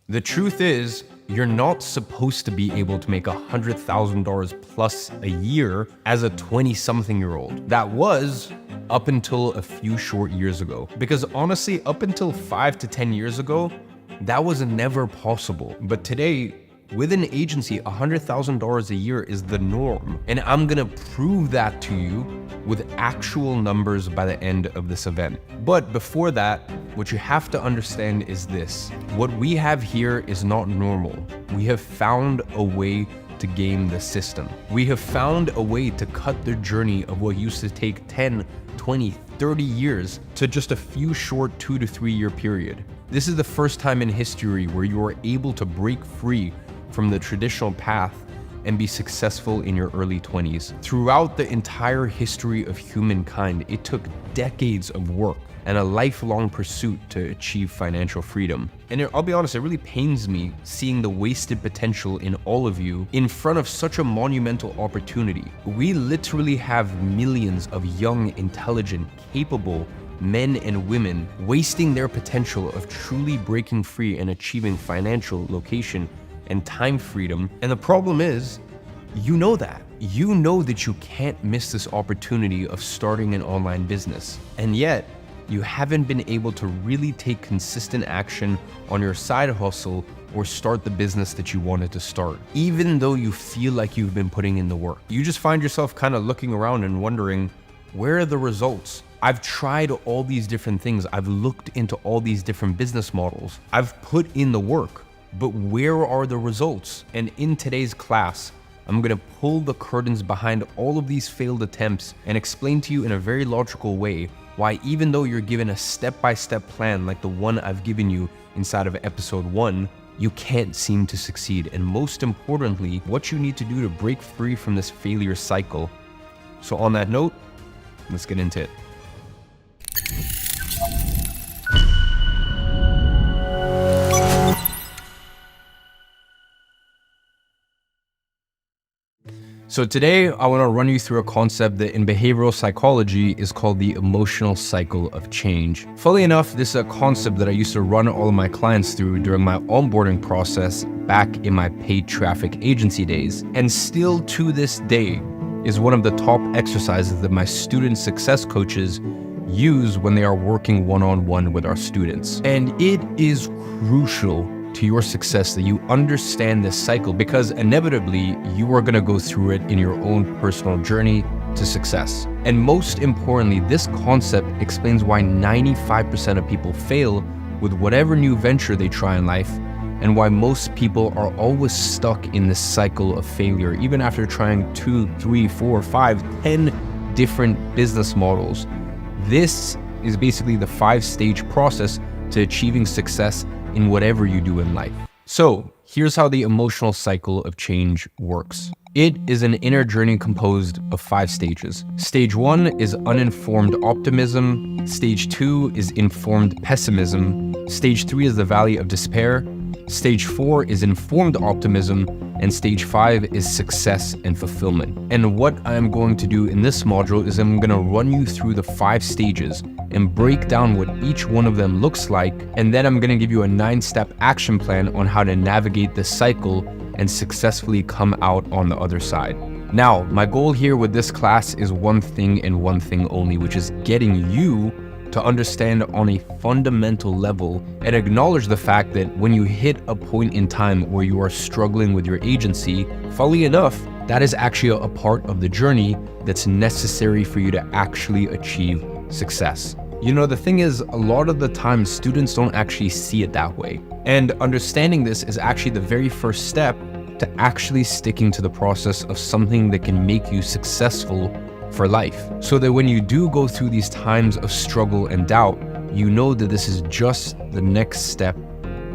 The truth is, you're not supposed to be able to make $100,000 plus a year as a 20-something-year-old. That was up until a few short years ago. Because honestly, up until 5 to 10 years ago, that was never possible. But today, with an agency, $100,000 a year is the norm. And I'm gonna prove that to you with actual numbers by the end of this event. But before that, what you have to understand is this. What we have here is not normal. We have found a way to game the system. We have found a way to cut the journey of what used to take 10, 20, 30 years to just a few short 2 to 3 year period. This is the first time in history where you are able to break free from the traditional path and be successful in your early 20s. Throughout the entire history of humankind, it took decades of work and a lifelong pursuit to achieve financial freedom. And I'll be honest, it really pains me seeing the wasted potential in all of you in front of such a monumental opportunity. We literally have millions of young, intelligent, capable men and women wasting their potential of truly breaking free and achieving financial, location, and time freedom. And the problem is, you know that. You know that you can't miss this opportunity of starting an online business. And yet, you haven't been able to really take consistent action on your side hustle or start the business that you wanted to start, even though you feel like you've been putting in the work. You just find yourself kind of looking around and wondering, where are the results? I've tried all these different things. I've looked into all these different business models. I've put in the work. But where are the results? And in today's class, I'm gonna pull the curtains behind all of these failed attempts and explain to you in a very logical way why, even though you're given a step-by-step plan like the one I've given you inside of episode 1, you can't seem to succeed. And most importantly, what you need to do to break free from this failure cycle. So on that note, let's get into it. So today, I want to run you through a concept that in behavioral psychology is called the emotional cycle of change. Funnily enough, this is a concept that I used to run all of my clients through during my onboarding process back in my paid traffic agency days. And still to this day is one of the top exercises that my student success coaches use when they are working one-on-one with our students. And it is crucial to your success that you understand this cycle, because inevitably you are going to go through it in your own personal journey to success. And most importantly, this concept explains why 95% of people fail with whatever new venture they try in life, and why most people are always stuck in this cycle of failure, even after trying 2, 3, 4, 5, 10 different business models. This is basically the 5-stage process to achieving success in whatever you do in life. So here's how the emotional cycle of change works. It is an inner journey composed of 5 stages. Stage 1 is uninformed optimism. Stage 2 is informed pessimism. Stage 3 is the valley of despair. Stage 4 is informed optimism. And stage 5 is success and fulfillment. And what I'm going to do in this module is I'm going to run you through the 5 stages and break down what each one of them looks like. And then I'm going to give you a 9-step action plan on how to navigate this cycle and successfully come out on the other side. Now, my goal here with this class is one thing and one thing only, which is getting you to understand on a fundamental level and acknowledge the fact that when you hit a point in time where you are struggling with your agency, funnily enough, that is actually a part of the journey that's necessary for you to actually achieve success. You know, the thing is, a lot of the time students don't actually see it that way. And understanding this is actually the very first step to actually sticking to the process of something that can make you successful for life. So that when you do go through these times of struggle and doubt, you know that this is just the next step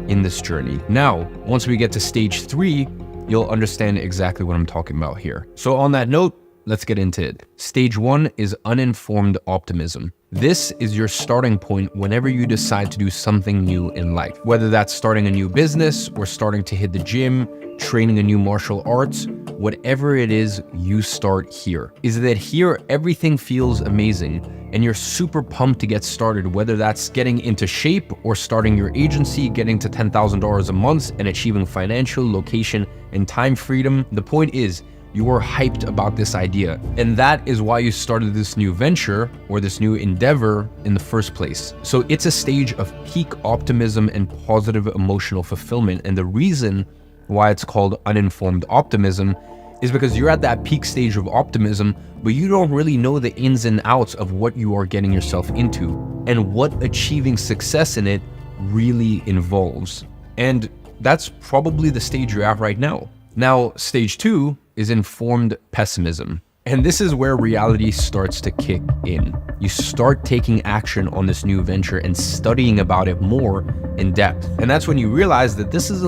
in this journey. Now, once we get to stage 3, you'll understand exactly what I'm talking about here. So on that note, let's get into it. Stage 1 is uninformed optimism. This is your starting point whenever you decide to do something new in life. Whether that's starting a new business or starting to hit the gym, training a new martial arts, whatever it is, you start here. Is that here everything feels amazing. and you're super pumped to get started, whether that's getting into shape or starting your agency, getting to $10,000 a month and achieving financial, location, and time freedom. The point is, you are hyped about this idea. And that is why you started this new venture or this new endeavor in the first place. So it's a stage of peak optimism and positive emotional fulfillment. And the reason why it's called uninformed optimism is because you're at that peak stage of optimism, but you don't really know the ins and outs of what you are getting yourself into and what achieving success in it really involves. And that's probably the stage you're at right now. Now, stage 2 is informed pessimism. And this is where reality starts to kick in. You start taking action on this new venture and studying about it more in depth. And that's when you realize that this is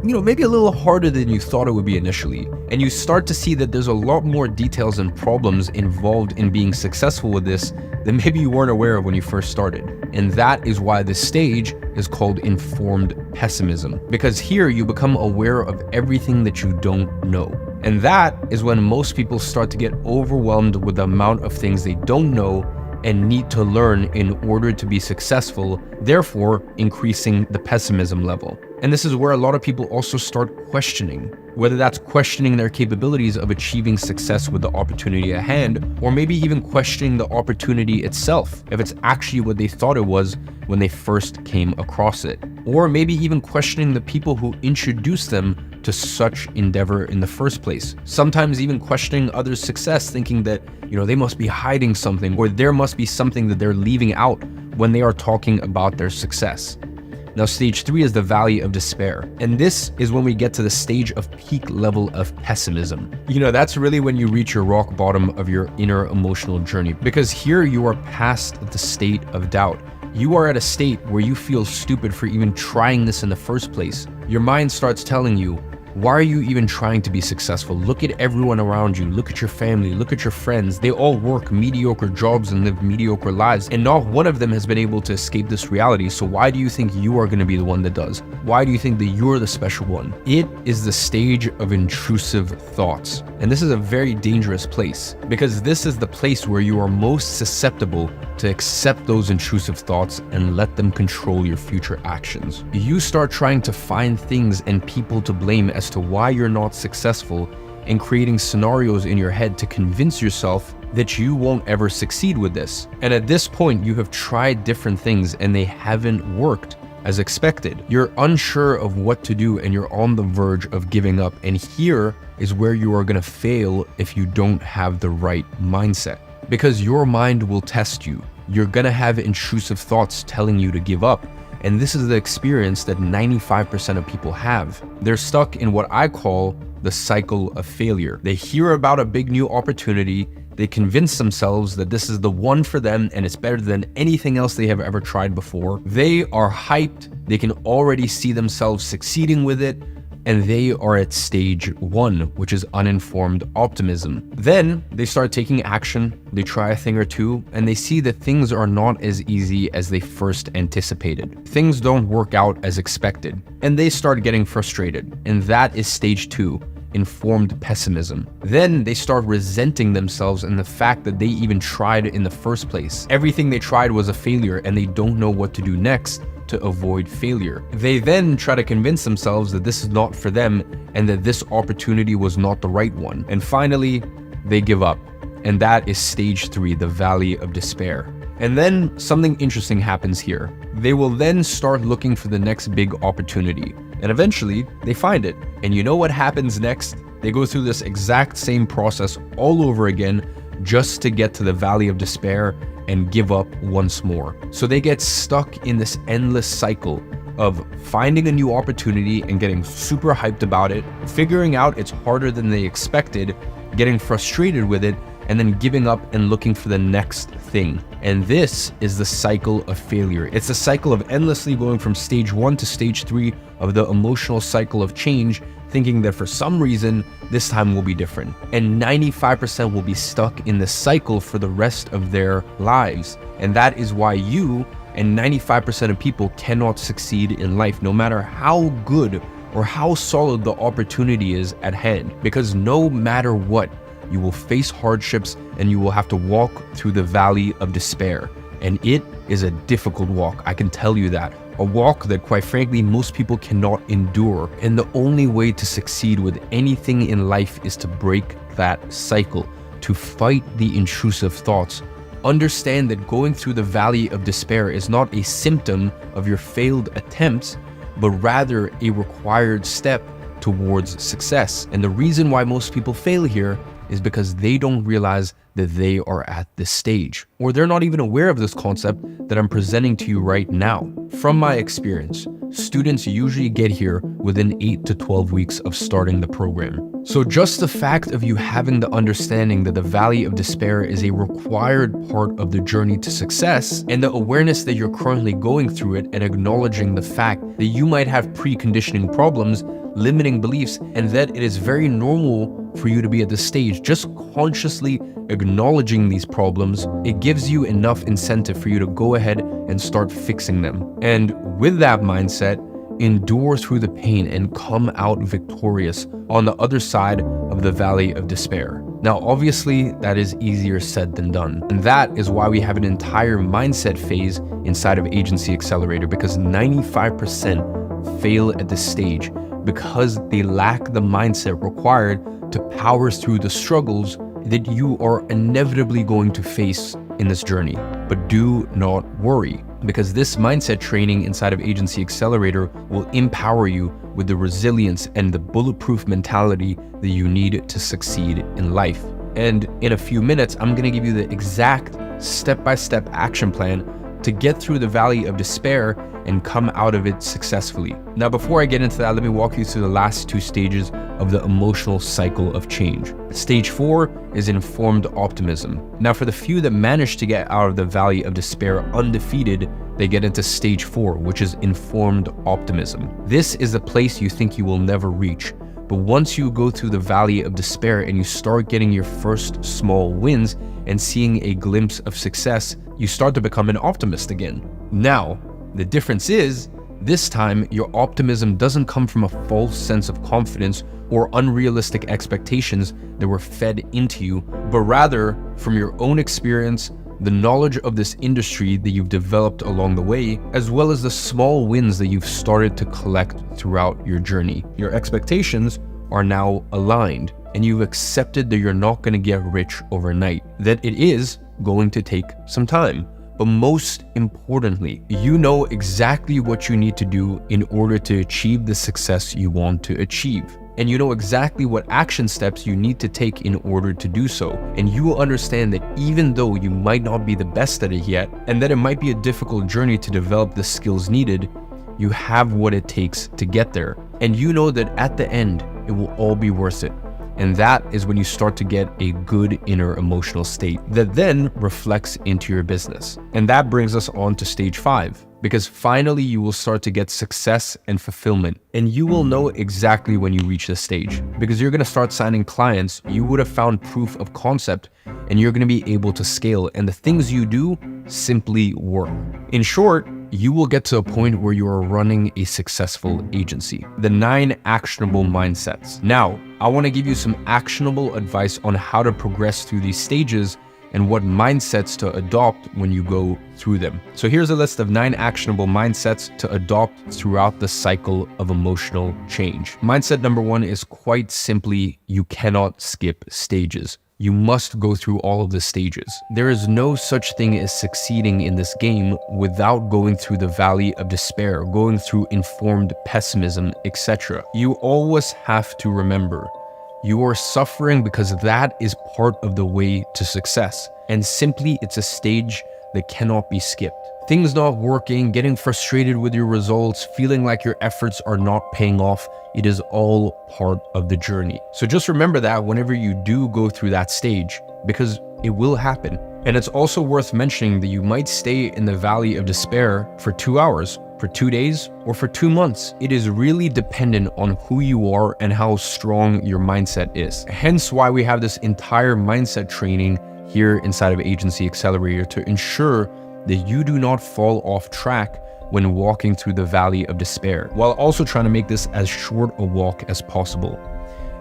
maybe a little harder than you thought it would be initially. And you start to see that there's a lot more details and problems involved in being successful with this than maybe you weren't aware of when you first started. And that is why this stage is called informed pessimism, because here you become aware of everything that you don't know. And that is when most people start to get overwhelmed with the amount of things they don't know and need to learn in order to be successful, therefore increasing the pessimism level. And this is where a lot of people also start questioning, whether that's questioning their capabilities of achieving success with the opportunity at hand, or maybe even questioning the opportunity itself, if it's actually what they thought it was when they first came across it. Or maybe even questioning the people who introduced them to such endeavor in the first place. Sometimes even questioning others' success, thinking that, they must be hiding something, or there must be something that they're leaving out when they are talking about their success. Now, stage 3 is the valley of despair. And this is when we get to the stage of peak level of pessimism. That's really when you reach your rock bottom of your inner emotional journey, because here you are past the state of doubt. You are at a state where you feel stupid for even trying this in the first place. Your mind starts telling you, why are you even trying to be successful? Look at everyone around you. Look at your family. Look at your friends. They all work mediocre jobs and live mediocre lives, and not one of them has been able to escape this reality. So why do you think you are going to be the one that does? Why do you think that you're the special one? It is the stage of intrusive thoughts. And this is a very dangerous place, because this is the place where you are most susceptible to accept those intrusive thoughts and let them control your future actions. You start trying to find things and people to blame as to why you're not successful, and creating scenarios in your head to convince yourself that you won't ever succeed with this. And at this point, you have tried different things and they haven't worked as expected. You're unsure of what to do and you're on the verge of giving up. And here is where you are going to fail if you don't have the right mindset, because your mind will test you. You're going to have intrusive thoughts telling you to give up. And this is the experience that 95% of people have. They're stuck in what I call the cycle of failure. They hear about a big new opportunity, they convince themselves that this is the one for them and it's better than anything else they have ever tried before. They are hyped, they can already see themselves succeeding with it, and they are at stage 1, which is uninformed optimism. Then they start taking action, they try a thing or two, and they see that things are not as easy as they first anticipated. Things don't work out as expected, and they start getting frustrated. And that is stage 2, informed pessimism. Then they start resenting themselves and the fact that they even tried in the first place. Everything they tried was a failure, and they don't know what to do next to avoid failure. They then try to convince themselves that this is not for them and that this opportunity was not the right one. And finally, they give up. And that is stage 3, the valley of despair. And then something interesting happens here. They will then start looking for the next big opportunity. And eventually, they find it. And you know what happens next? They go through this exact same process all over again just to get to the valley of despair and give up once more. So they get stuck in this endless cycle of finding a new opportunity and getting super hyped about it, figuring out it's harder than they expected, getting frustrated with it, and then giving up and looking for the next thing. And this is the cycle of failure. It's a cycle of endlessly going from stage 1 to stage 3 of the emotional cycle of change, thinking that for some reason, this time will be different. And 95% will be stuck in this cycle for the rest of their lives. And that is why you and 95% of people cannot succeed in life, no matter how good or how solid the opportunity is at hand. Because no matter what, you will face hardships, and you will have to walk through the valley of despair. And it is a difficult walk, I can tell you that. A walk that, quite frankly, most people cannot endure. And the only way to succeed with anything in life is to break that cycle, to fight the intrusive thoughts. Understand that going through the valley of despair is not a symptom of your failed attempts, but rather a required step towards success. And the reason why most people fail here is because they don't realize that they are at this stage, or they're not even aware of this concept that I'm presenting to you right now. From my experience, students usually get here within 8 to 12 weeks of starting the program. So just the fact of you having the understanding that the valley of despair is a required part of the journey to success, and the awareness that you're currently going through it, and acknowledging the fact that you might have preconditioning problems, limiting beliefs, and that it is very normal for you to be at this stage, just consciously acknowledging these problems, it gives you enough incentive for you to go ahead and start fixing them. And with that mindset, endure through the pain and come out victorious on the other side of the valley of despair. Now, obviously, that is easier said than done. And that is why we have an entire mindset phase inside of Agency Accelerator, because 95% fail at this stage because they lack the mindset required to power through the struggles that you are inevitably going to face in this journey. But do not worry, because this mindset training inside of Agency Accelerator will empower you with the resilience and the bulletproof mentality that you need to succeed in life. And in a few minutes, I'm going to give you the exact step-by-step action plan to get through the valley of despair and come out of it successfully. Now, before I get into that, let me walk you through the last two stages of the emotional cycle of change. Stage 4 is informed optimism. Now, for the few that manage to get out of the valley of despair undefeated, they get into stage 4, which is informed optimism. This is the place you think you will never reach. But once you go through the valley of despair and you start getting your first small wins and seeing a glimpse of success, you start to become an optimist again. Now, the difference is, this time, your optimism doesn't come from a false sense of confidence or unrealistic expectations that were fed into you, but rather from your own experience, the knowledge of this industry that you've developed along the way, as well as the small wins that you've started to collect throughout your journey. Your expectations are now aligned, and you've accepted that you're not going to get rich overnight, that it is going to take some time. But most importantly, you know exactly what you need to do in order to achieve the success you want to achieve. And you know exactly what action steps you need to take in order to do so. And you will understand that even though you might not be the best at it yet, and that it might be a difficult journey to develop the skills needed, you have what it takes to get there. And you know that at the end, it will all be worth it. And that is when you start to get a good inner emotional state that then reflects into your business. And that brings us on to stage 5, because finally you will start to get success and fulfillment. And you will know exactly when you reach this stage, because you're going to start signing clients. You would have found proof of concept, and you're going to be able to scale. And the things you do simply work. In short, you will get to a point where you are running a successful agency. The 9 actionable mindsets. Now, I want to give you some actionable advice on how to progress through these stages and what mindsets to adopt when you go through them. So here's a list of 9 actionable mindsets to adopt throughout the cycle of emotional change. Mindset number 1 is quite simply, you cannot skip stages. You must go through all of the stages. There is no such thing as succeeding in this game without going through the valley of despair, going through informed pessimism, etc. You always have to remember, you are suffering because that is part of the way to success. And simply, it's a stage that cannot be skipped. Things not working, getting frustrated with your results, feeling like your efforts are not paying off, it is all part of the journey. So just remember that whenever you do go through that stage, because it will happen. And it's also worth mentioning that you might stay in the valley of despair for 2 hours, for 2 days, or for 2 months. It is really dependent on who you are and how strong your mindset is. Hence why we have this entire mindset training here inside of Agency Accelerator to ensure that you do not fall off track when walking through the valley of despair, while also trying to make this as short a walk as possible.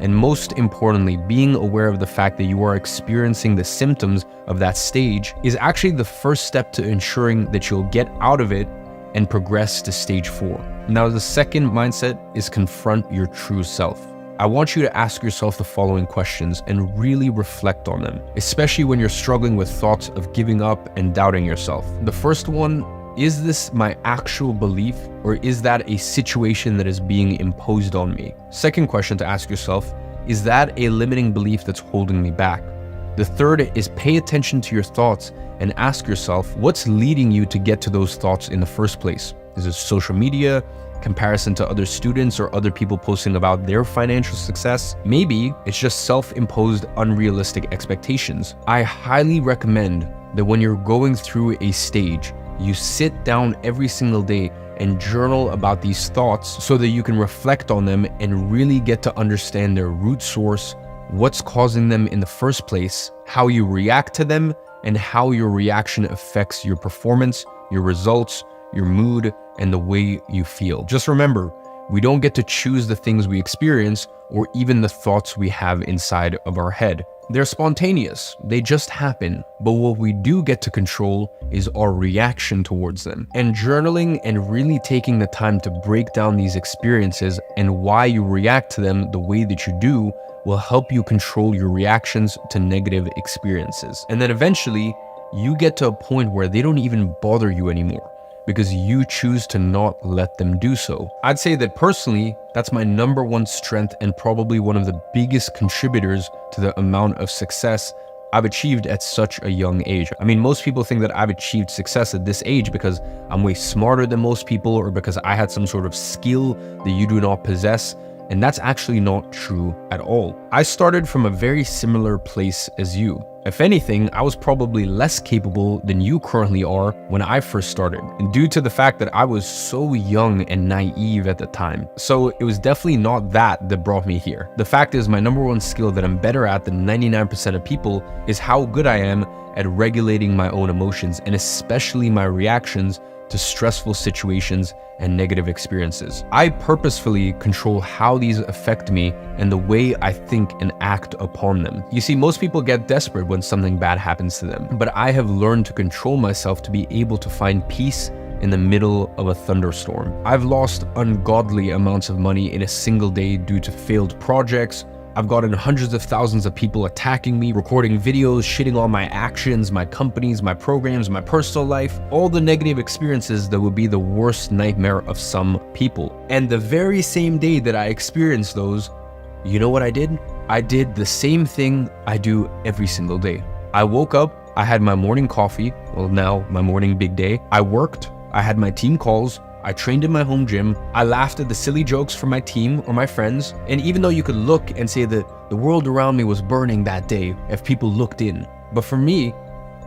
And most importantly, being aware of the fact that you are experiencing the symptoms of that stage is actually the first step to ensuring that you'll get out of it and progress to stage 4. Now, the second mindset is confront your true self. I want you to ask yourself the following questions and really reflect on them, especially when you're struggling with thoughts of giving up and doubting yourself. The first one, is this my actual belief, or is that a situation that is being imposed on me? Second question to ask yourself, is that a limiting belief that's holding me back? The third is pay attention to your thoughts and ask yourself, what's leading you to get to those thoughts in the first place? Is it social media, comparison to other students or other people posting about their financial success? Maybe it's just self-imposed unrealistic expectations. I highly recommend that when you're going through a stage, you sit down every single day and journal about these thoughts so that you can reflect on them and really get to understand their root source, what's causing them in the first place, how you react to them, and how your reaction affects your performance, your results, your mood, and the way you feel. Just remember, we don't get to choose the things we experience or even the thoughts we have inside of our head. They're spontaneous, they just happen, but what we do get to control is our reaction towards them. And journaling and really taking the time to break down these experiences and why you react to them the way that you do will help you control your reactions to negative experiences. And then eventually, you get to a point where they don't even bother you anymore, because you choose to not let them do so. I'd say that personally, that's my number one strength and probably one of the biggest contributors to the amount of success I've achieved at such a young age. I mean, most people think that I've achieved success at this age because I'm way smarter than most people or because I had some sort of skill that you do not possess. And that's actually not true at all. I started from a very similar place as you. If anything, I was probably less capable than you currently are when I first started, and due to the fact that I was so young and naive at the time. So it was definitely not that brought me here. The fact is, my number one skill that I'm better at than 99% of people is how good I am at regulating my own emotions, and especially my reactions to stressful situations and negative experiences. I purposefully control how these affect me and the way I think and act upon them. You see, most people get desperate when something bad happens to them, but I have learned to control myself to be able to find peace in the middle of a thunderstorm. I've lost ungodly amounts of money in a single day due to failed projects. I've gotten hundreds of thousands of people attacking me, recording videos, shitting on my actions, my companies, my programs, my personal life, all the negative experiences that would be the worst nightmare of some people. And the very same day that I experienced those, you know what I did? I did the same thing I do every single day. I woke up, I had my morning coffee, well now my morning big day. I worked, I had my team calls, I trained in my home gym, I laughed at the silly jokes from my team or my friends, and even though you could look and say that the world around me was burning that day if people looked in, but for me,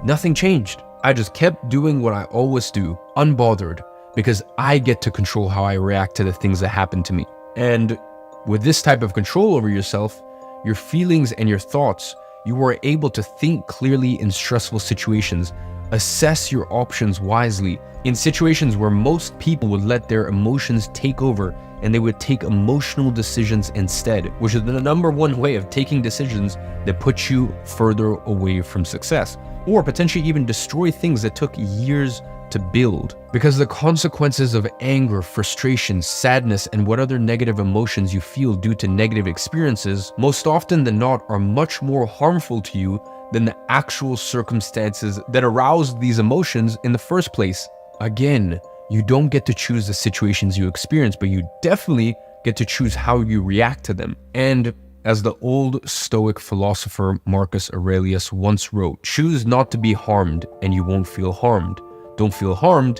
nothing changed. I just kept doing what I always do, unbothered, because I get to control how I react to the things that happen to me. And with this type of control over yourself, your feelings and your thoughts, you are able to think clearly in stressful situations, assess your options wisely, in situations where most people would let their emotions take over and they would take emotional decisions instead, which is the number one way of taking decisions that put you further away from success, or potentially even destroy things that took years to build. Because the consequences of anger, frustration, sadness, and what other negative emotions you feel due to negative experiences, most often than not, are much more harmful to you than the actual circumstances that aroused these emotions in the first place. Again, you don't get to choose the situations you experience, but you definitely get to choose how you react to them. And as the old Stoic philosopher Marcus Aurelius once wrote, choose not to be harmed and you won't feel harmed. Don't feel harmed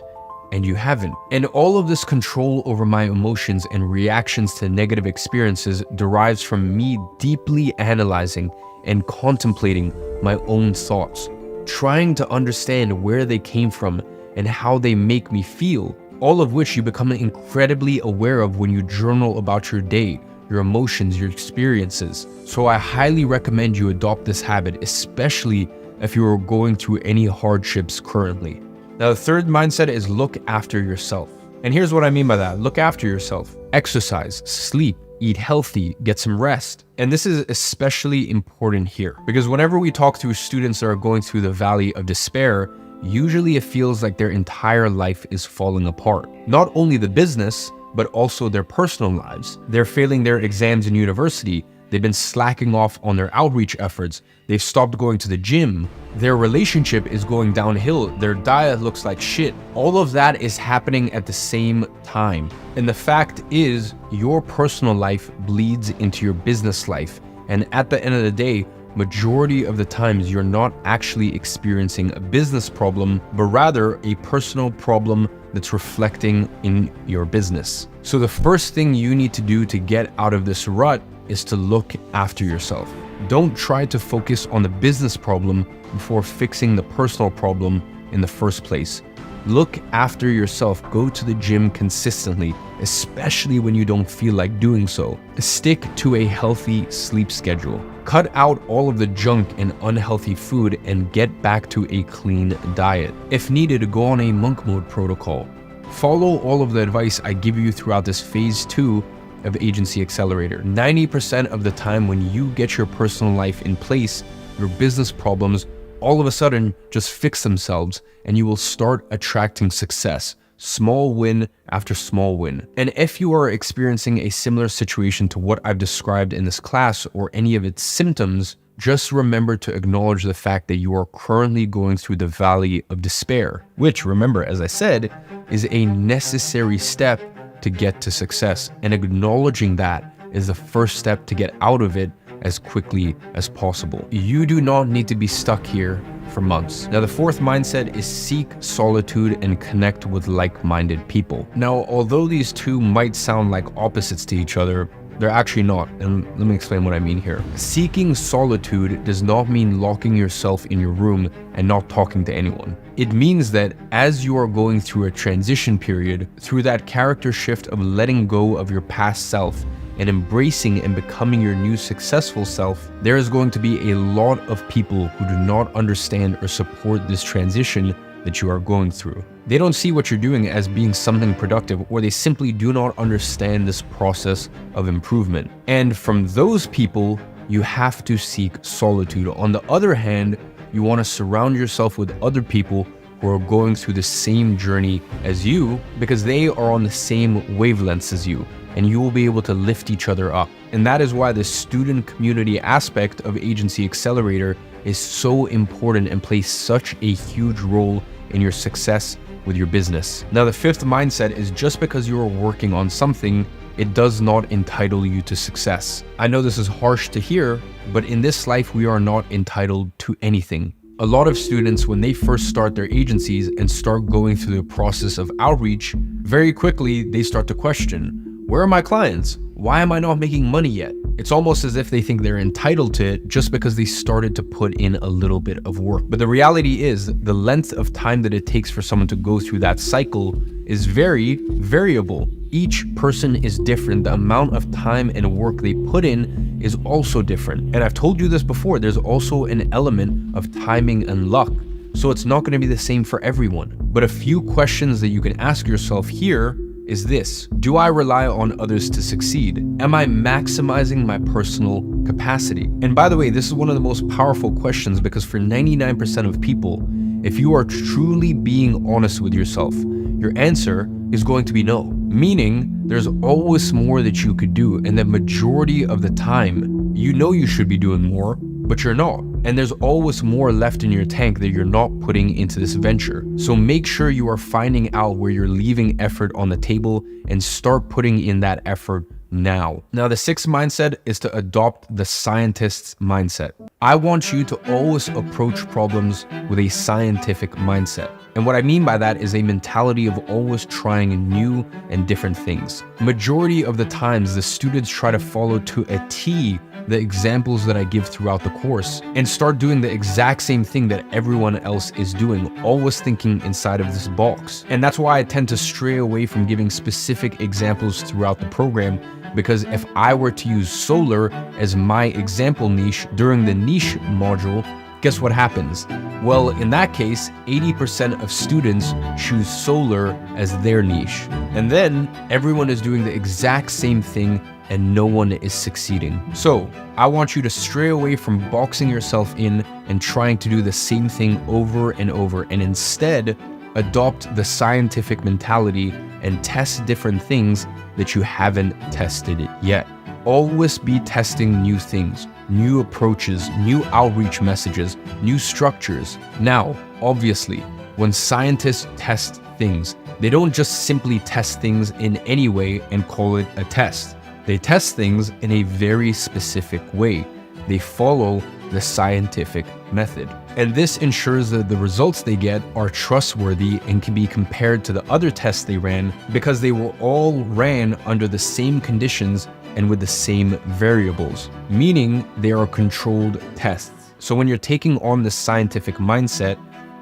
and you haven't. And all of this control over my emotions and reactions to negative experiences derives from me deeply analyzing and contemplating my own thoughts, trying to understand where they came from and how they make me feel, all of which you become incredibly aware of when you journal about your day, your emotions, your experiences. So I highly recommend you adopt this habit, especially if you are going through any hardships currently. Now, the third mindset is look after yourself. And here's what I mean by that. Look after yourself. Exercise, sleep, eat healthy, get some rest. And this is especially important here because whenever we talk to students that are going through the valley of despair, usually it feels like their entire life is falling apart. Not only the business, but also their personal lives. They're failing their exams in university. They've been slacking off on their outreach efforts. They've stopped going to the gym. Their relationship is going downhill. Their diet looks like shit. All of that is happening at the same time. And the fact is, your personal life bleeds into your business life. And at the end of the day, majority of the times you're not actually experiencing a business problem, but rather a personal problem that's reflecting in your business. So the first thing you need to do to get out of this rut is to look after yourself. Don't try to focus on the business problem before fixing the personal problem in the first place. Look after yourself. Go to the gym consistently, especially when you don't feel like doing so. Stick to a healthy sleep schedule. Cut out all of the junk and unhealthy food and get back to a clean diet. If needed, go on a monk mode protocol. Follow all of the advice I give you throughout this phase 2 of Agency Accelerator. 90% of the time when you get your personal life in place, your business problems all of a sudden just fix themselves and you will start attracting success. Small win after small win. And if you are experiencing a similar situation to what I've described in this class or any of its symptoms, just remember to acknowledge the fact that you are currently going through the valley of despair, which, remember, as I said, is a necessary step to get to success. And acknowledging that is the first step to get out of it as quickly as possible. You do not need to be stuck here for months. Now, the fourth mindset is seek solitude and connect with like-minded people. Now, although these two might sound like opposites to each other, they're actually not, and let me explain what I mean here. Seeking solitude does not mean locking yourself in your room and not talking to anyone. It means that as you are going through a transition period, through that character shift of letting go of your past self and embracing and becoming your new successful self, there is going to be a lot of people who do not understand or support this transition that you are going through. They don't see what you're doing as being something productive, or they simply do not understand this process of improvement. And from those people, you have to seek solitude. On the other hand, you want to surround yourself with other people who are going through the same journey as you, because they are on the same wavelengths as you, and you will be able to lift each other up. And that is why the student community aspect of Agency Accelerator is so important and plays such a huge role in your success with your business. Now, the fifth mindset is just because you are working on something, it does not entitle you to success. I know this is harsh to hear, but in this life, we are not entitled to anything. A lot of students, when they first start their agencies and start going through the process of outreach, very quickly, they start to question, where are my clients? Why am I not making money yet? It's almost as if they think they're entitled to it just because they started to put in a little bit of work. But the reality is the length of time that it takes for someone to go through that cycle is very variable. Each person is different. The amount of time and work they put in is also different. And I've told you this before, there's also an element of timing and luck. So it's not going to be the same for everyone. But a few questions that you can ask yourself here is this: do I rely on others to succeed? Am I maximizing my personal capacity? And by the way, this is one of the most powerful questions, because for 99% of people, if you are truly being honest with yourself, your answer is going to be no. Meaning, there's always more that you could do, and the majority of the time, you know you should be doing more, but you're not. And there's always more left in your tank that you're not putting into this venture. So make sure you are finding out where you're leaving effort on the table and start putting in that effort now. Now, the sixth mindset is to adopt the scientist's mindset. I want you to always approach problems with a scientific mindset. And what I mean by that is a mentality of always trying new and different things. Majority of the times, the students try to follow to a T the examples that I give throughout the course and start doing the exact same thing that everyone else is doing, always thinking inside of this box. And that's why I tend to stray away from giving specific examples throughout the program, because if I were to use solar as my example niche during the niche module, guess what happens? Well, in that case, 80% of students choose solar as their niche. And then everyone is doing the exact same thing and no one is succeeding. So I want you to stray away from boxing yourself in and trying to do the same thing over and over, and instead adopt the scientific mentality and test different things that you haven't tested yet. Always be testing new things, new approaches, new outreach messages, new structures. Now, obviously, when scientists test things, they don't just simply test things in any way and call it a test. They test things in a very specific way. They follow the scientific method. And this ensures that the results they get are trustworthy and can be compared to the other tests they ran, because they were all ran under the same conditions and with the same variables, meaning they are controlled tests. So when you're taking on this scientific mindset,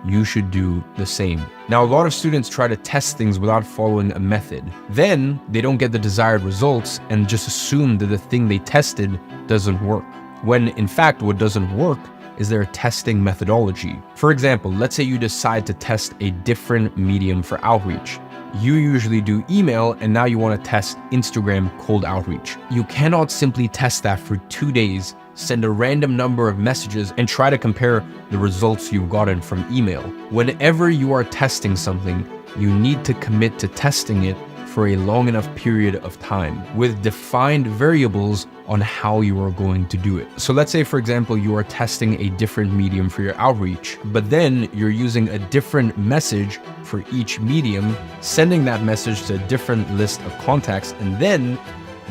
you should do the same. Now, a lot of students try to test things without following a method. Then they don't get the desired results and just assume that the thing they tested doesn't work, when in fact what doesn't work is their testing methodology. For example, let's say you decide to test a different medium for outreach. You usually do email, and now you want to test Instagram cold outreach. You cannot simply test that for 2 days, send a random number of messages, and try to compare the results you've gotten from email. Whenever you are testing something, you need to commit to testing it for a long enough period of time with defined variables on how you are going to do it. So let's say, for example, you are testing a different medium for your outreach, but then you're using a different message for each medium, sending that message to a different list of contacts, and then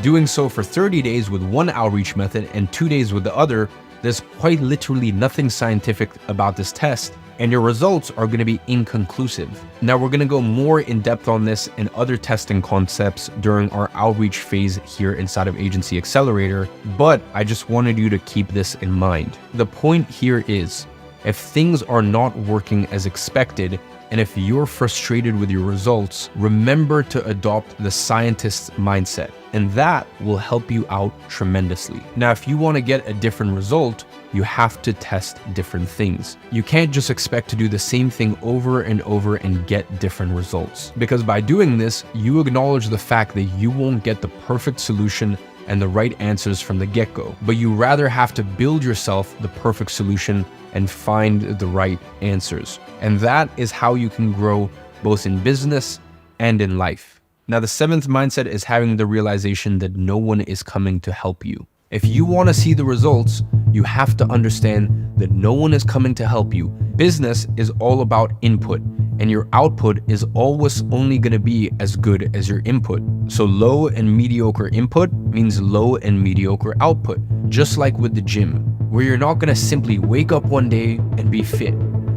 doing so for 30 days with one outreach method and 2 days with the other. There's quite literally nothing scientific about this test, and your results are going to be inconclusive. Now, we're going to go more in depth on this and other testing concepts during our outreach phase here inside of Agency Accelerator, but I just wanted you to keep this in mind. The point here is, if things are not working as expected, and if you're frustrated with your results, remember to adopt the scientist's mindset, and that will help you out tremendously. Now, if you want to get a different result, you have to test different things. You can't just expect to do the same thing over and over and get different results, because by doing this, you acknowledge the fact that you won't get the perfect solution and the right answers from the get-go, but you rather have to build yourself the perfect solution and find the right answers. And that is how you can grow both in business and in life. Now, the seventh mindset is having the realization that no one is coming to help you. If you want to see the results, you have to understand that no one is coming to help you. Business is all about input, and your output is always only going to be as good as your input. So low and mediocre input means low and mediocre output, just like with the gym, where you're not going to simply wake up one day and be fit.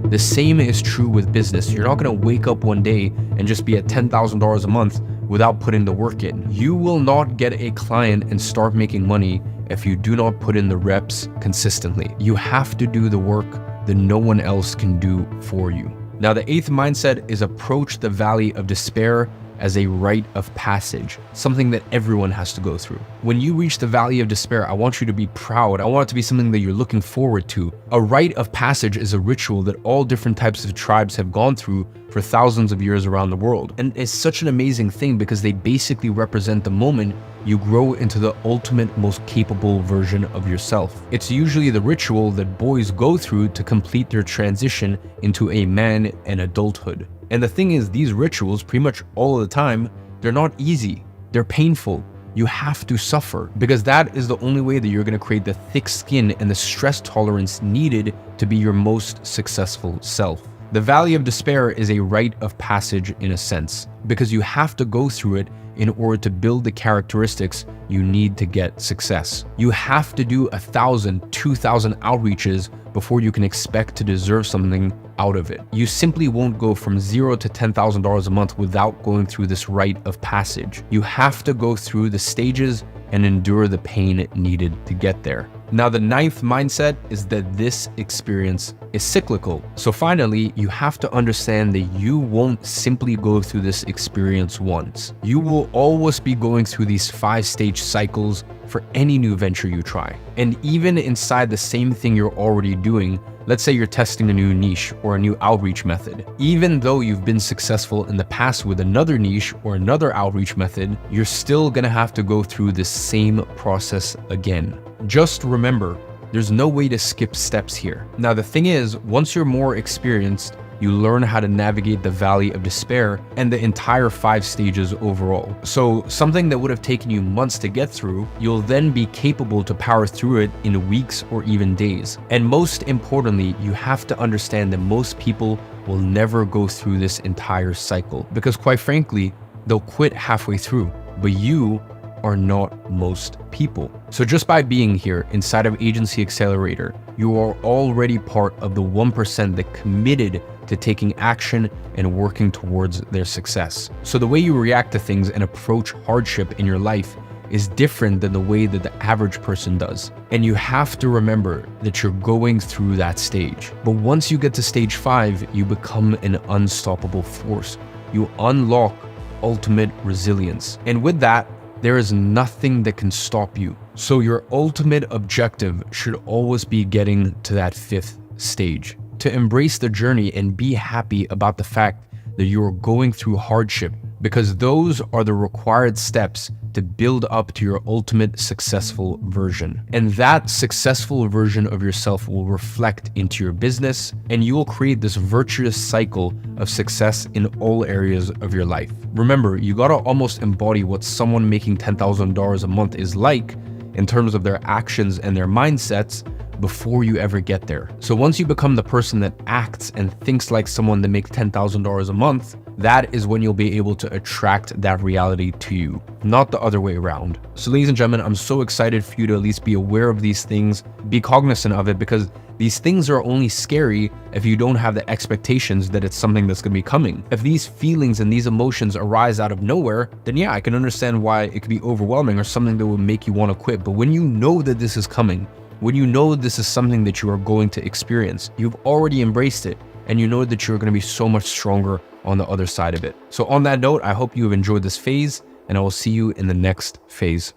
The same is true with business. You're not going to wake up one day and just be at $10,000 a month without putting the work in. You will not get a client and start making money if you do not put in the reps consistently. You have to do the work that no one else can do for you. Now, the eighth mindset is approach the valley of despair as a rite of passage, something that everyone has to go through. When you reach the valley of despair, I want you to be proud. I want it to be something that you're looking forward to. A rite of passage is a ritual that all different types of tribes have gone through for thousands of years around the world. And it's such an amazing thing because they basically represent the moment you grow into the ultimate, most capable version of yourself. It's usually the ritual that boys go through to complete their transition into a man and adulthood. And the thing is, these rituals, pretty much all of the time, they're not easy. They're painful. You have to suffer, because that is the only way that you're going to create the thick skin and the stress tolerance needed to be your most successful self. The Valley of Despair is a rite of passage in a sense, because you have to go through it in order to build the characteristics you need to get success. You have to do 1,000, 2,000 outreaches before you can expect to deserve something out of it. You simply won't go from $0 to $10,000 a month without going through this rite of passage. You have to go through the stages and endure the pain needed to get there. Now, the ninth mindset is that this experience is cyclical. So finally, you have to understand that you won't simply go through this experience once. You will always be going through these 5-stage cycles for any new venture you try. And even inside the same thing you're already doing, let's say you're testing a new niche or a new outreach method. Even though you've been successful in the past with another niche or another outreach method, you're still gonna have to go through this same process again. Just remember, there's no way to skip steps here. Now, the thing is, once you're more experienced, you learn how to navigate the valley of despair and the entire 5 stages overall. So something that would have taken you months to get through, you'll then be capable to power through it in weeks or even days. And most importantly, you have to understand that most people will never go through this entire cycle because, quite frankly, they'll quit halfway through, but you are not most people. So just by being here inside of Agency Accelerator, you are already part of the 1% that committed to taking action and working towards their success. So the way you react to things and approach hardship in your life is different than the way that the average person does. And you have to remember that you're going through that stage. But once you get to stage 5, you become an unstoppable force. You unlock ultimate resilience. And with that, there is nothing that can stop you. So your ultimate objective should always be getting to that 5th stage. To embrace the journey and be happy about the fact that you are going through hardship, because those are the required steps to build up to your ultimate successful version. And that successful version of yourself will reflect into your business, and you will create this virtuous cycle of success in all areas of your life. Remember, you gotta almost embody what someone making $10,000 a month is like in terms of their actions and their mindsets before you ever get there. So once you become the person that acts and thinks like someone that makes $10,000 a month, that is when you'll be able to attract that reality to you, not the other way around. So ladies and gentlemen, I'm so excited for you to at least be aware of these things, be cognizant of it, because these things are only scary if you don't have the expectations that it's something that's gonna be coming. If these feelings and these emotions arise out of nowhere, then yeah, I can understand why it could be overwhelming or something that will make you wanna quit. But when you know that this is coming, when you know this is something that you are going to experience, you've already embraced it, and you know that you're going to be so much stronger on the other side of it. So on that note, I hope you have enjoyed this phase, and I will see you in the next phase.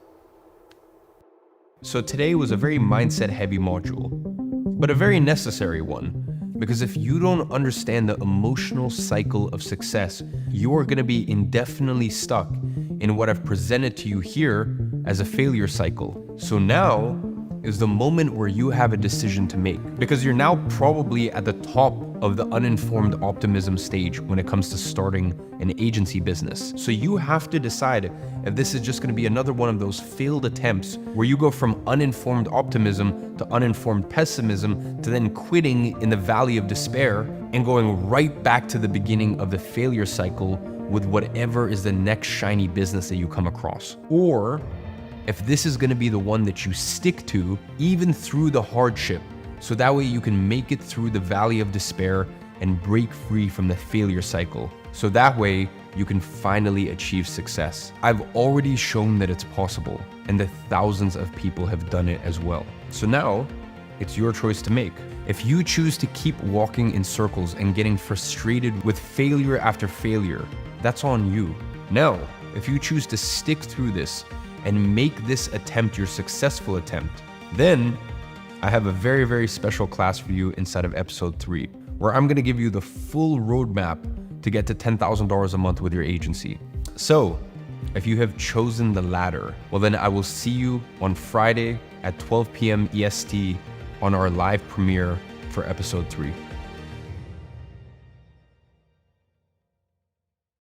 So today was a very mindset-heavy module, but a very necessary one, because if you don't understand the emotional cycle of success, you are going to be indefinitely stuck in what I've presented to you here as a failure cycle. So now is the moment where you have a decision to make, because you're now probably at the top of the uninformed optimism stage when it comes to starting an agency business. So you have to decide if this is just going to be another one of those failed attempts where you go from uninformed optimism to uninformed pessimism to then quitting in the valley of despair and going right back to the beginning of the failure cycle with whatever is the next shiny business that you come across. Or if this is going to be the one that you stick to even through the hardship, so that way you can make it through the valley of despair and break free from the failure cycle. So that way you can finally achieve success. I've already shown that it's possible, and that thousands of people have done it as well. So now it's your choice to make. If you choose to keep walking in circles and getting frustrated with failure after failure, that's on you. Now, if you choose to stick through this and make this attempt your successful attempt, then I have a very, very special class for you inside of episode 3, where I'm gonna give you the full roadmap to get to $10,000 a month with your agency. So if you have chosen the latter, well then I will see you on Friday at 12 p.m. EST on our live premiere for episode 3.